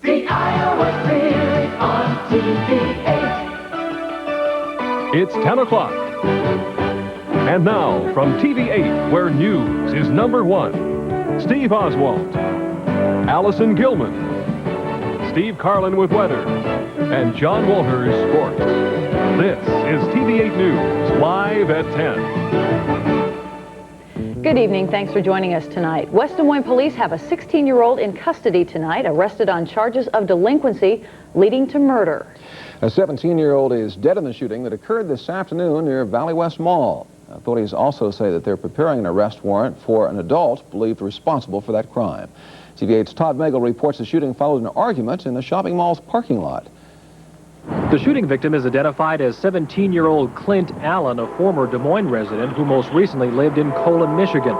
See Iowa clearly on TV-8. It's 10 o'clock. And now, from TV-8, where news is #1, Steve Oswald, Allison Gilman, Steve Carlin with weather, and John Walters sports. This is TV-8 News, live at 10. Good evening. Thanks for joining us tonight. West Des Moines police have a 16-year-old in custody tonight, arrested on charges of delinquency leading to murder. A 17-year-old is dead in the shooting that occurred this afternoon near Valley West Mall. Authorities also say that they're preparing an arrest warrant for an adult believed responsible for that crime. TV-8's Todd Magel reports the shooting followed an argument in the shopping mall's parking lot. The shooting victim is identified as 17-year-old Clint Allen, a former Des Moines resident who most recently lived in Colombian, Michigan.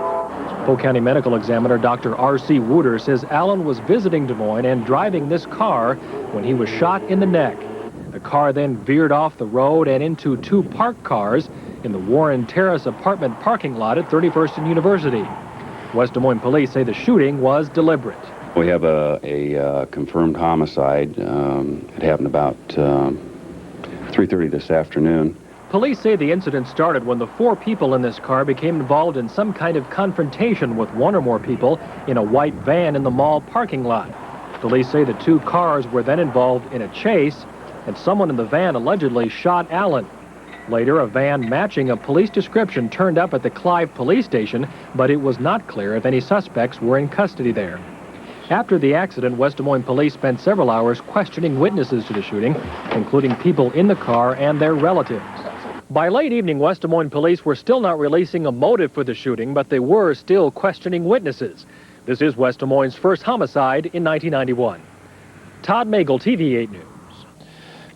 Polk County Medical Examiner Dr. R.C. Wooter says Allen was visiting Des Moines and driving this car when he was shot in the neck. The car then veered off the road and into two parked cars in the Warren Terrace apartment parking lot at 31st and University. West Des Moines police say the shooting was deliberate. We have a confirmed homicide. It happened about 3:30 this afternoon. Police say the incident started when the four people in this car became involved in some kind of confrontation with one or more people in a white van in the mall parking lot. Police say the two cars were then involved in a chase, and someone in the van allegedly shot Allen. Later, a van matching a police description turned up at the Clive police station, but it was not clear if any suspects were in custody there. After the accident, West Des Moines police spent several hours questioning witnesses to the shooting, including people in the car and their relatives. By late evening, West Des Moines police were still not releasing a motive for the shooting, but they were still questioning witnesses. This is West Des Moines' first homicide in 1991. Todd Magel, TV-8 News.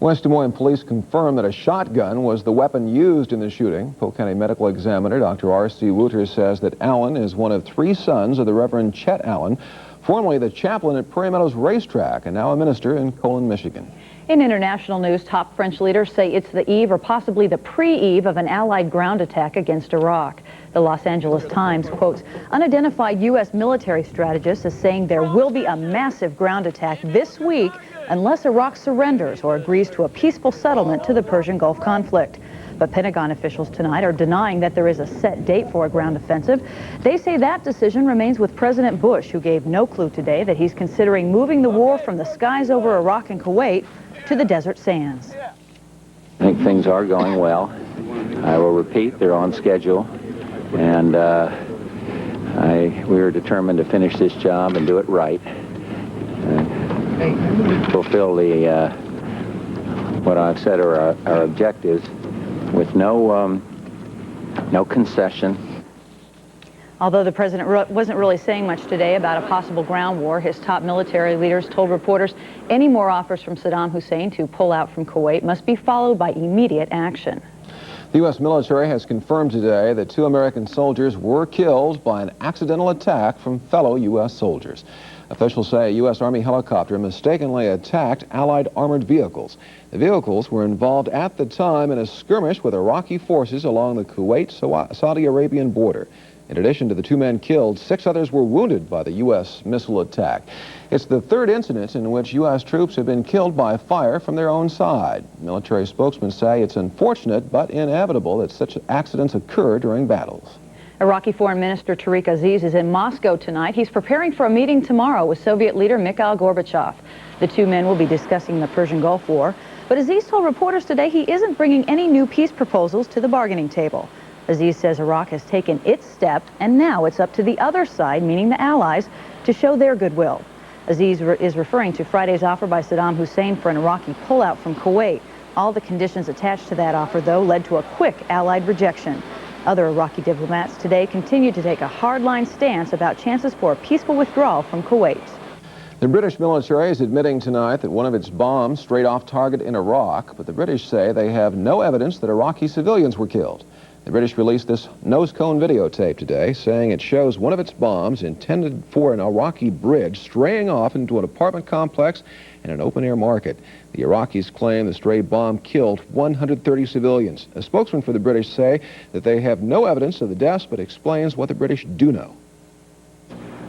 West Des Moines police confirmed that a shotgun was the weapon used in the shooting. Polk County Medical Examiner Dr. R.C. Wooter says that Allen is one of three sons of the Reverend Chet Allen, formerly the chaplain at Prairie Meadows Racetrack and now a minister in Colon, Michigan. In international news, top French leaders say it's the eve or possibly the pre-eve of an Allied ground attack against Iraq. The Los Angeles Times quotes unidentified U.S. military strategists as saying there will be a massive ground attack this week unless Iraq surrenders or agrees to a peaceful settlement to the Persian Gulf conflict. But Pentagon officials tonight are denying that there is a set date for a ground offensive. They say that decision remains with President Bush, who gave no clue today that he's considering moving the war from the skies over Iraq and Kuwait to the desert sands. I think things are going well. I will repeat, they're on schedule, and we are determined to finish this job and do it right. Fulfill the what I've said are our objectives with no concession. Although the president wasn't really saying much today about a possible ground war, his top military leaders told reporters any more offers from Saddam Hussein to pull out from Kuwait must be followed by immediate action. The U.S. military has confirmed today that 2 American soldiers were killed by an accidental attack from fellow U.S. soldiers. Officials say a U.S. Army helicopter mistakenly attacked Allied armored vehicles. The vehicles were involved at the time in a skirmish with Iraqi forces along the Kuwait-Saudi Arabian border. In addition to the 2 men killed, 6 others were wounded by the U.S. missile attack. It's the third incident in which U.S. troops have been killed by fire from their own side. Military spokesmen say it's unfortunate but inevitable that such accidents occur during battles. Iraqi Foreign Minister Tariq Aziz is in Moscow tonight. He's preparing for a meeting tomorrow with Soviet leader Mikhail Gorbachev. The 2 men will be discussing the Persian Gulf War. But Aziz told reporters today he isn't bringing any new peace proposals to the bargaining table. Aziz says Iraq has taken its step, and now it's up to the other side, meaning the Allies, to show their goodwill. Aziz is referring to Friday's offer by Saddam Hussein for an Iraqi pullout from Kuwait. All the conditions attached to that offer, though, led to a quick Allied rejection. Other Iraqi diplomats today continue to take a hardline stance about chances for a peaceful withdrawal from Kuwait. The British military is admitting tonight that one of its bombs strayed off target in Iraq, but the British say they have no evidence that Iraqi civilians were killed. The British released this nose cone videotape today, saying it shows one of its bombs intended for an Iraqi bridge straying off into an apartment complex and an open-air market. The Iraqis claim the stray bomb killed 130 civilians. A spokesman for the British say that they have no evidence of the deaths, but explains what the British do know.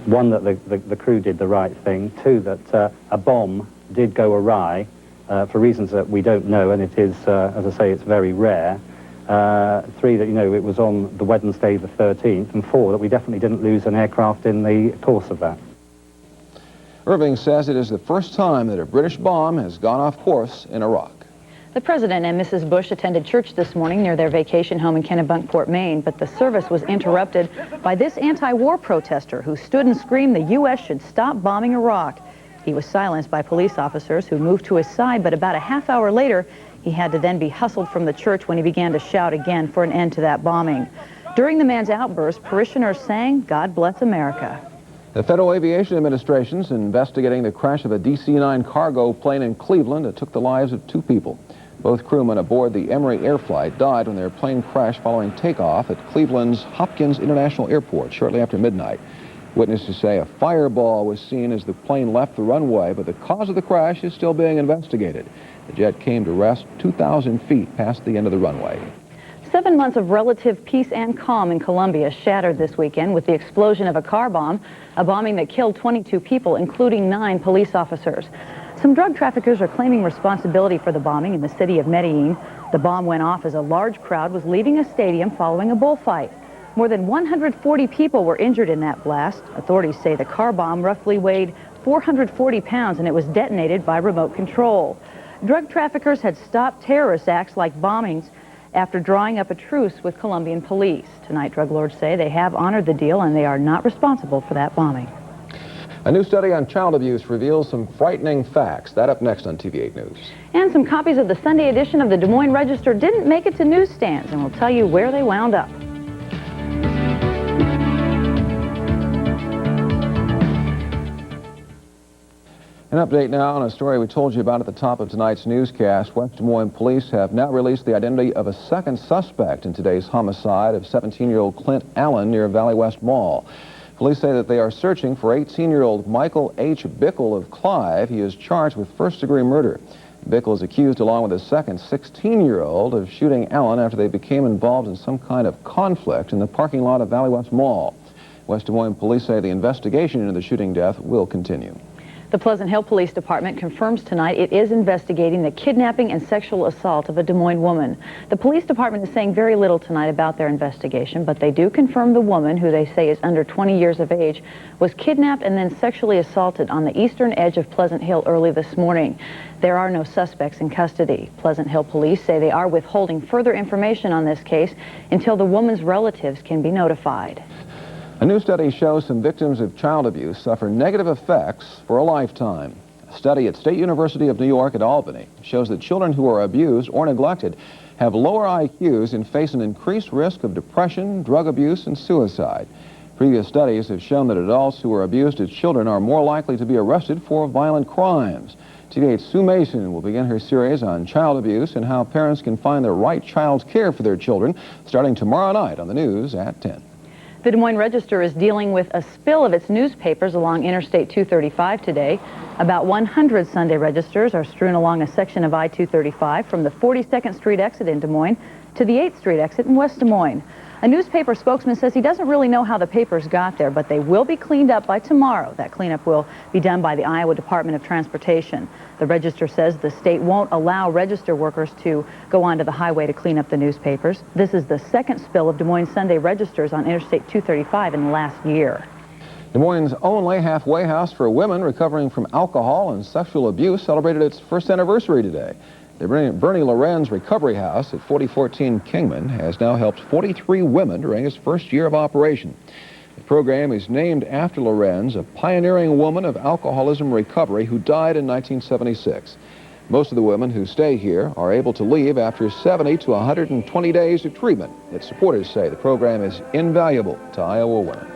one, that the crew did the right thing. Two, that a bomb did go awry for reasons that we don't know, and it is, as I say, it's very rare. Three, that, it was on the Wednesday the 13th. And four, that we definitely didn't lose an aircraft in the course of that. Irving says it is the first time that a British bomb has gone off course in Iraq. The President and Mrs. Bush attended church this morning near their vacation home in Kennebunkport, Maine, but the service was interrupted by this anti-war protester who stood and screamed the U.S. should stop bombing Iraq. He was silenced by police officers who moved to his side, but about a half hour later, he had to then be hustled from the church when he began to shout again for an end to that bombing. During the man's outburst, parishioners sang, "God Bless America." The Federal Aviation Administration is investigating the crash of a DC-9 cargo plane in Cleveland that took the lives of 2 people. Both crewmen aboard the Emory Air Flight died when their plane crashed following takeoff at Cleveland's Hopkins International Airport shortly after midnight. Witnesses say a fireball was seen as the plane left the runway, but the cause of the crash is still being investigated. The jet came to rest 2,000 feet past the end of the runway. 7 months of relative peace and calm in Colombia shattered this weekend with the explosion of a car bomb, a bombing that killed 22 people, including 9 police officers. Some drug traffickers are claiming responsibility for the bombing in the city of Medellin. The bomb went off as a large crowd was leaving a stadium following a bullfight. More than 140 people were injured in that blast. Authorities say the car bomb roughly weighed 440 pounds and it was detonated by remote control. Drug traffickers had stopped terrorist acts like bombings after drawing up a truce with Colombian police. Tonight, drug lords say they have honored the deal and they are not responsible for that bombing. A new study on child abuse reveals some frightening facts. That up next on TV-8 News. And some copies of the Sunday edition of the Des Moines Register didn't make it to newsstands, and we'll tell you where they wound up. An update now on a story we told you about at the top of tonight's newscast. West Des Moines police have now released the identity of a second suspect in today's homicide of 17-year-old Clint Allen near Valley West Mall. Police say that they are searching for 18-year-old Michael H. Bickle of Clive. He is charged with first-degree murder. Bickle is accused, along with a second 16-year-old, of shooting Allen after they became involved in some kind of conflict in the parking lot of Valley West Mall. West Des Moines police say the investigation into the shooting death will continue. The Pleasant Hill Police Department confirms tonight it is investigating the kidnapping and sexual assault of a Des Moines woman. The police department is saying very little tonight about their investigation, but they do confirm the woman, who they say is under 20 years of age, was kidnapped and then sexually assaulted on the eastern edge of Pleasant Hill early this morning. There are no suspects in custody. Pleasant Hill police say they are withholding further information on this case until the woman's relatives can be notified. A new study shows some victims of child abuse suffer negative effects for a lifetime. A study at State University of New York at Albany shows that children who are abused or neglected have lower IQs and face an increased risk of depression, drug abuse, and suicide. Previous studies have shown that adults who are abused as children are more likely to be arrested for violent crimes. TV-8's Sue Mason will begin her series on child abuse and how parents can find the right child's care for their children, starting tomorrow night on the news at 10. The Des Moines Register is dealing with a spill of its newspapers along Interstate 235 today. About 100 Sunday registers are strewn along a section of I-235 from the 42nd Street exit in Des Moines to the 8th Street exit in West Des Moines. A newspaper spokesman says he doesn't really know how the papers got there, but they will be cleaned up by tomorrow. That cleanup will be done by the Iowa Department of Transportation. The Register says the state won't allow register workers to go onto the highway to clean up the newspapers. This is the second spill of Des Moines Sunday registers on Interstate 235 in the last year. Des Moines' only halfway house for women recovering from alcohol and sexual abuse celebrated its first anniversary today. The Bernie Lorenz Recovery House at 4014 Kingman has now helped 43 women during its first year of operation. The program is named after Lorenz, a pioneering woman of alcoholism recovery who died in 1976. Most of the women who stay here are able to leave after 70 to 120 days of treatment. Its supporters say the program is invaluable to Iowa women.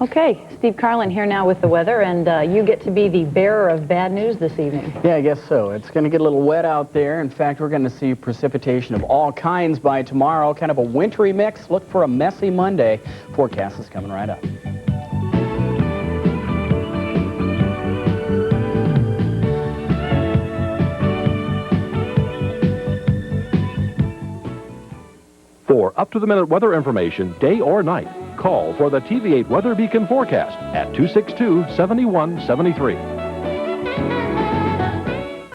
Okay, Steve Carlin here now with the weather, and you get to be the bearer of bad news this evening. Yeah, I guess so. It's going to get a little wet out there. In fact, we're going to see precipitation of all kinds by tomorrow. Kind of a wintry mix. Look for a messy Monday. Forecast is coming right up. For up-to-the-minute weather information, day or night, call for the TV-8 Weather Beacon forecast at 262-7173.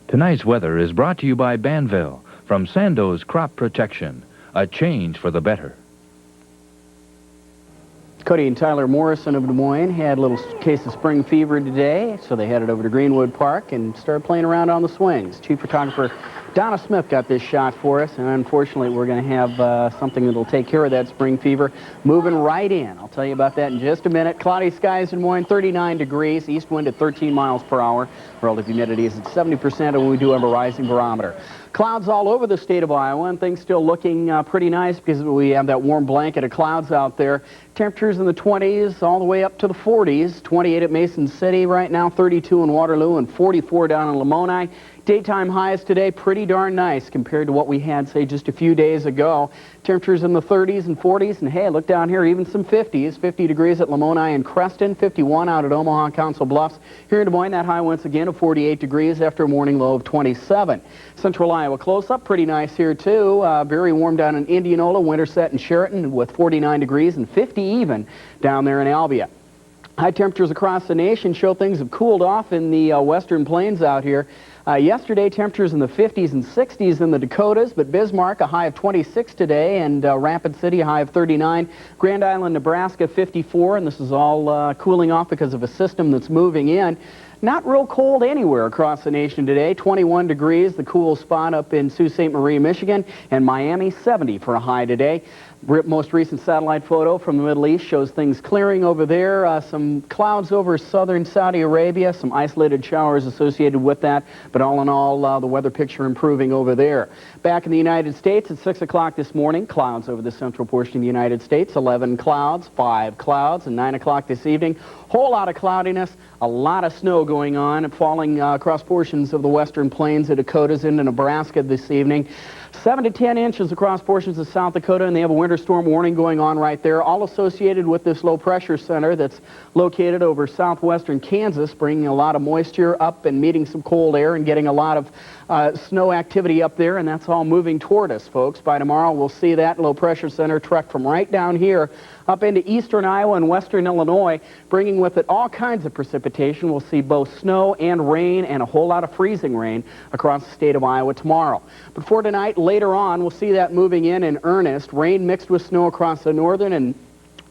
Tonight's weather is brought to you by Banville from Sandoz Crop Protection, a change for the better. Cody and Tyler Morrison of Des Moines had a little case of spring fever today, so they headed over to Greenwood Park and started playing around on the swings. Chief photographer Donna Smith got this shot for us, and unfortunately we're going to have something that'll take care of that spring fever moving right in. I'll tell you about that in just a minute. Cloudy skies in Des Moines, 39 degrees, east wind at 13 miles per hour. Relative humidity is at 70%, and we do have a rising barometer. Clouds all over the state of Iowa, and things still looking pretty nice because we have that warm blanket of clouds out there. Temperatures in the 20s all the way up to the 40s. 28 at Mason City right now, 32 in Waterloo, and 44 down in Lamoni. Daytime highs today, pretty darn nice compared to what we had, say, just a few days ago. Temperatures in the 30s and 40s, and hey, look down here, even some 50s. 50 degrees at Lamoni and Creston, 51 out at Omaha Council Bluffs. Here in Des Moines, that high once again of 48 degrees after a morning low of 27. Central Iowa close-up, pretty nice here too. Very warm down in Indianola, Winterset and Sheraton with 49 degrees and 50 even down there in Albia. High temperatures across the nation show things have cooled off in the western plains out here. Yesterday, temperatures in the 50s and 60s in the Dakotas, but Bismarck, a high of 26 today, and Rapid City, a high of 39. Grand Island, Nebraska, 54, and this is all cooling off because of a system that's moving in. Not real cold anywhere across the nation today. 21 degrees, the cool spot up in Sault Ste. Marie, Michigan, and Miami, 70 for a high today. Most recent satellite photo from the Middle East shows things clearing over there. Some clouds over southern Saudi Arabia, some isolated showers associated with that, but all in all, the weather picture improving over there. Back in the United States at 6 o'clock this morning, clouds over the central portion of the United States, 11 clouds, 5 clouds, and 9 o'clock this evening. Whole lot of cloudiness, a lot of snow going on, falling across portions of the western plains, the Dakotas into Nebraska this evening. 7 to 10 inches across portions of South Dakota, and they have a winter storm warning going on right there, all associated with this low pressure center that's located over southwestern Kansas, bringing a lot of moisture up and meeting some cold air and getting a lot of snow activity up there, and that's all moving toward us, folks. By tomorrow, we'll see that low pressure center trek from right down here up into eastern Iowa and western Illinois, bringing with it all kinds of precipitation. We'll see both snow and rain and a whole lot of freezing rain across the state of Iowa tomorrow. But for tonight, later on, we'll see that moving in earnest. Rain mixed with snow across the northern and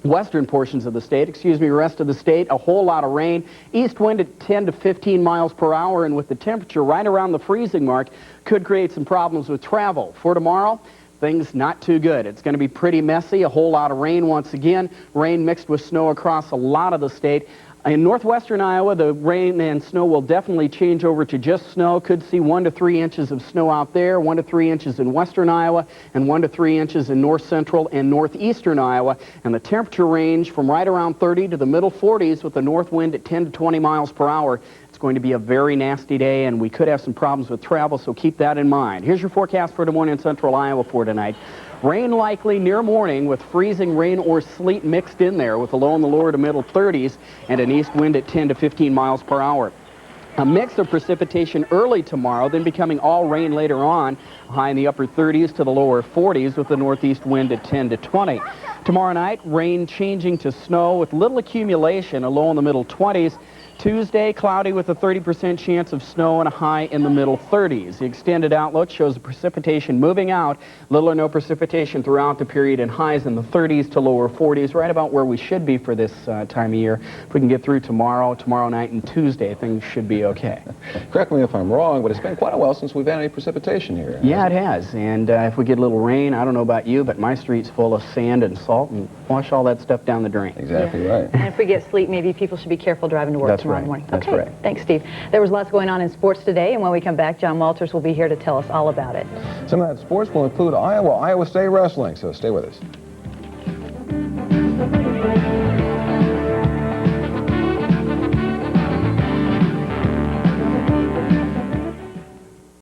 western portions of the state, rest of the state, a whole lot of rain. East wind at 10 to 15 miles per hour, and with the temperature right around the freezing mark, could create some problems with travel. For tomorrow, things not too good. It's going to be pretty messy, a whole lot of rain once again, rain mixed with snow across a lot of the state. In northwestern Iowa, the rain and snow will definitely change over to just snow. Could see 1 to 3 inches of snow out there, 1 to 3 inches in western Iowa, and 1 to 3 inches in north central and northeastern Iowa. And the temperature range from right around 30 to the middle 40s with the north wind at 10 to 20 miles per hour. It's going to be a very nasty day, and we could have some problems with travel, so keep that in mind. Here's your forecast for Des Moines and central Iowa for tonight. Rain likely near morning with freezing rain or sleet mixed in there with a low in the lower to middle 30s and an east wind at 10 to 15 miles per hour. A mix of precipitation early tomorrow, then becoming all rain later on, high in the upper 30s to the lower 40s with the northeast wind at 10 to 20. Tomorrow night, rain changing to snow with little accumulation, a low in the middle 20s. Tuesday, cloudy with a 30% chance of snow and a high in the middle 30s. The extended outlook shows the precipitation moving out, little or no precipitation throughout the period, and highs in the 30s to lower 40s, right about where we should be for this time of year. If we can get through tomorrow night, and Tuesday, things should be okay. Correct me if I'm wrong, but it's been quite a while since we've had any precipitation here. Yeah, it has. And if we get a little rain, I don't know about you, but my street's full of sand and salt, and wash all that stuff down the drain. Exactly right. And if we get sleet, maybe people should be careful driving to work tomorrow morning. That's okay. right. Thanks, Steve. There was lots going on in sports today, and when we come back, John Walters will be here to tell us all about it. Some of that sports will include Iowa State wrestling, so stay with us.